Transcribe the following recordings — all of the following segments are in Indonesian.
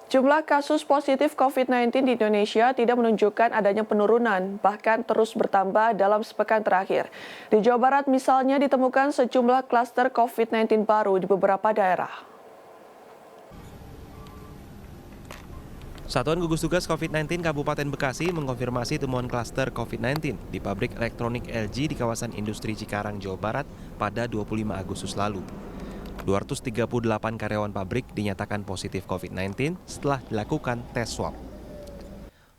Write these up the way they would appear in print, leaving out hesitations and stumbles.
Jumlah kasus positif COVID-19 di Indonesia tidak menunjukkan adanya penurunan, bahkan terus bertambah dalam sepekan terakhir. Di Jawa Barat misalnya ditemukan sejumlah klaster COVID-19 baru di beberapa daerah. Satuan Gugus Tugas COVID-19 Kabupaten Bekasi mengkonfirmasi temuan klaster COVID-19 di pabrik elektronik LG di kawasan industri Cikarang, Jawa Barat pada 25 Agustus lalu. 238 karyawan pabrik dinyatakan positif COVID-19 setelah dilakukan tes swab.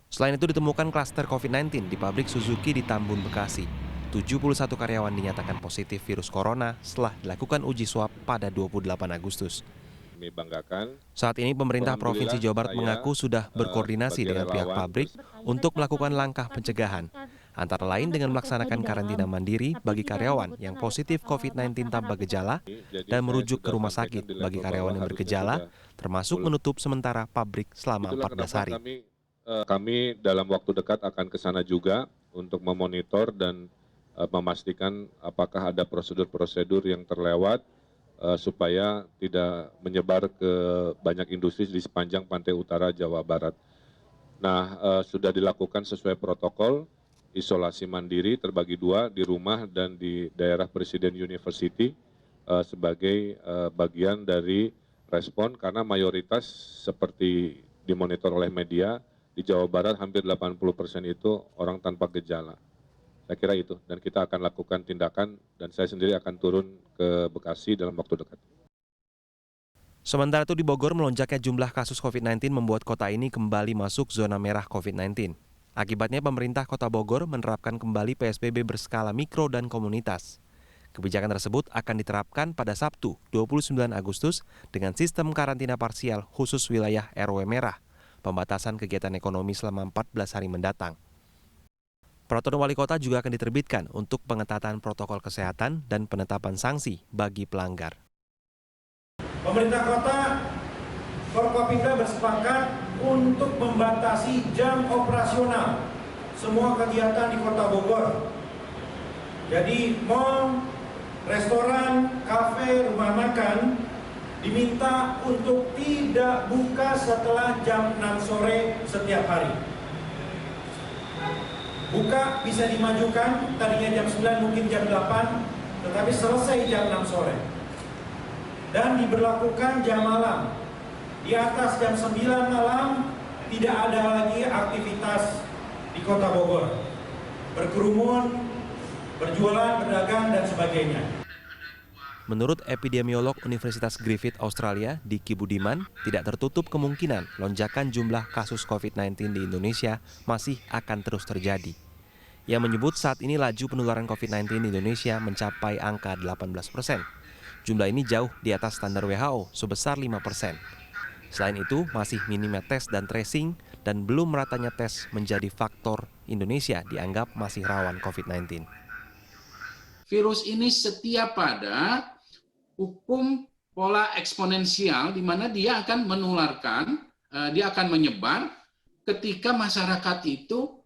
Selain itu ditemukan klaster COVID-19 di pabrik Suzuki di Tambun, Bekasi. 71 karyawan dinyatakan positif virus corona setelah dilakukan uji swab pada 28 Agustus. Saat ini pemerintah Provinsi Jawa Barat mengaku sudah berkoordinasi dengan pihak pabrik untuk melakukan langkah pencegahan, antara lain dengan melaksanakan karantina mandiri bagi karyawan yang positif COVID-19 tanpa gejala dan merujuk ke rumah sakit bagi karyawan yang bergejala, termasuk menutup sementara pabrik selama 14 hari. Kami dalam waktu dekat akan ke sana juga untuk memonitor dan memastikan apakah ada prosedur-prosedur yang terlewat supaya tidak menyebar ke banyak industri di sepanjang pantai utara Jawa Barat. Nah, sudah dilakukan sesuai protokol, isolasi mandiri terbagi dua di rumah dan di daerah Presiden University sebagai bagian dari respon karena mayoritas seperti dimonitor oleh media di Jawa Barat hampir 80% itu orang tanpa gejala. Saya kira itu, dan kita akan lakukan tindakan dan saya sendiri akan turun ke Bekasi dalam waktu dekat. Sementara itu di Bogor, melonjaknya jumlah kasus COVID-19 membuat kota ini kembali masuk zona merah COVID-19. Akibatnya pemerintah Kota Bogor menerapkan kembali PSBB berskala mikro dan komunitas. Kebijakan tersebut akan diterapkan pada Sabtu 29 Agustus dengan sistem karantina parsial khusus wilayah RW merah, pembatasan kegiatan ekonomi selama 14 hari mendatang. Peraturan wali kota juga akan diterbitkan untuk pengetatan protokol kesehatan dan penetapan sanksi bagi pelanggar. Pemerintah kota Forkopimda bersepakat untuk membatasi jam operasional semua kegiatan di Kota Bogor. Jadi mal, restoran, kafe, rumah makan diminta untuk tidak buka setelah jam 6 sore setiap hari. Buka bisa dimajukan, tadinya jam 9 mungkin jam 8, tetapi selesai jam 6 sore. Dan diberlakukan jam malam. Di atas jam 9 malam tidak ada lagi aktivitas di Kota Bogor. Berkerumun, berjualan, berdagang, dan sebagainya. Menurut epidemiolog Universitas Griffith Australia, Diki Budiman, tidak tertutup kemungkinan lonjakan jumlah kasus COVID-19 di Indonesia masih akan terus terjadi. Ia menyebut saat ini laju penularan COVID-19 di Indonesia mencapai angka 18%. Jumlah ini jauh di atas standar WHO sebesar 5%. Selain itu, masih minimnya tes dan tracing dan belum meratanya tes menjadi faktor Indonesia dianggap masih rawan COVID-19. Virus ini setia pada hukum pola eksponensial di mana dia akan menularkan, dia akan menyebar ketika masyarakat itu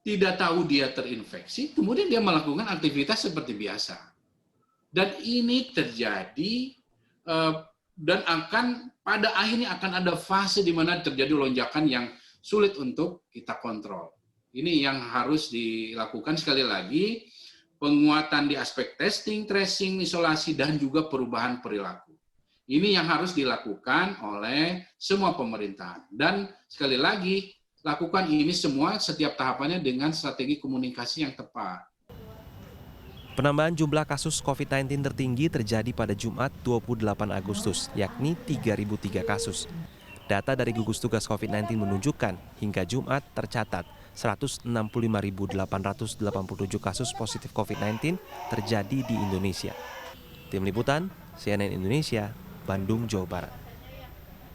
tidak tahu dia terinfeksi, kemudian dia melakukan aktivitas seperti biasa. Dan ini terjadi dan akan pada akhirnya akan ada fase di mana terjadi lonjakan yang sulit untuk kita kontrol. Ini yang harus dilakukan sekali lagi. Penguatan di aspek testing, tracing, isolasi, dan juga perubahan perilaku. Ini yang harus dilakukan oleh semua pemerintahan. Dan sekali lagi, lakukan ini semua setiap tahapannya dengan strategi komunikasi yang tepat. Penambahan jumlah kasus COVID-19 tertinggi terjadi pada Jumat 28 Agustus, yakni 3.003 kasus. Data dari gugus tugas COVID-19 menunjukkan hingga Jumat tercatat 165.887 kasus positif COVID-19 terjadi di Indonesia. Tim Liputan, CNN Indonesia, Bandung, Jawa Barat.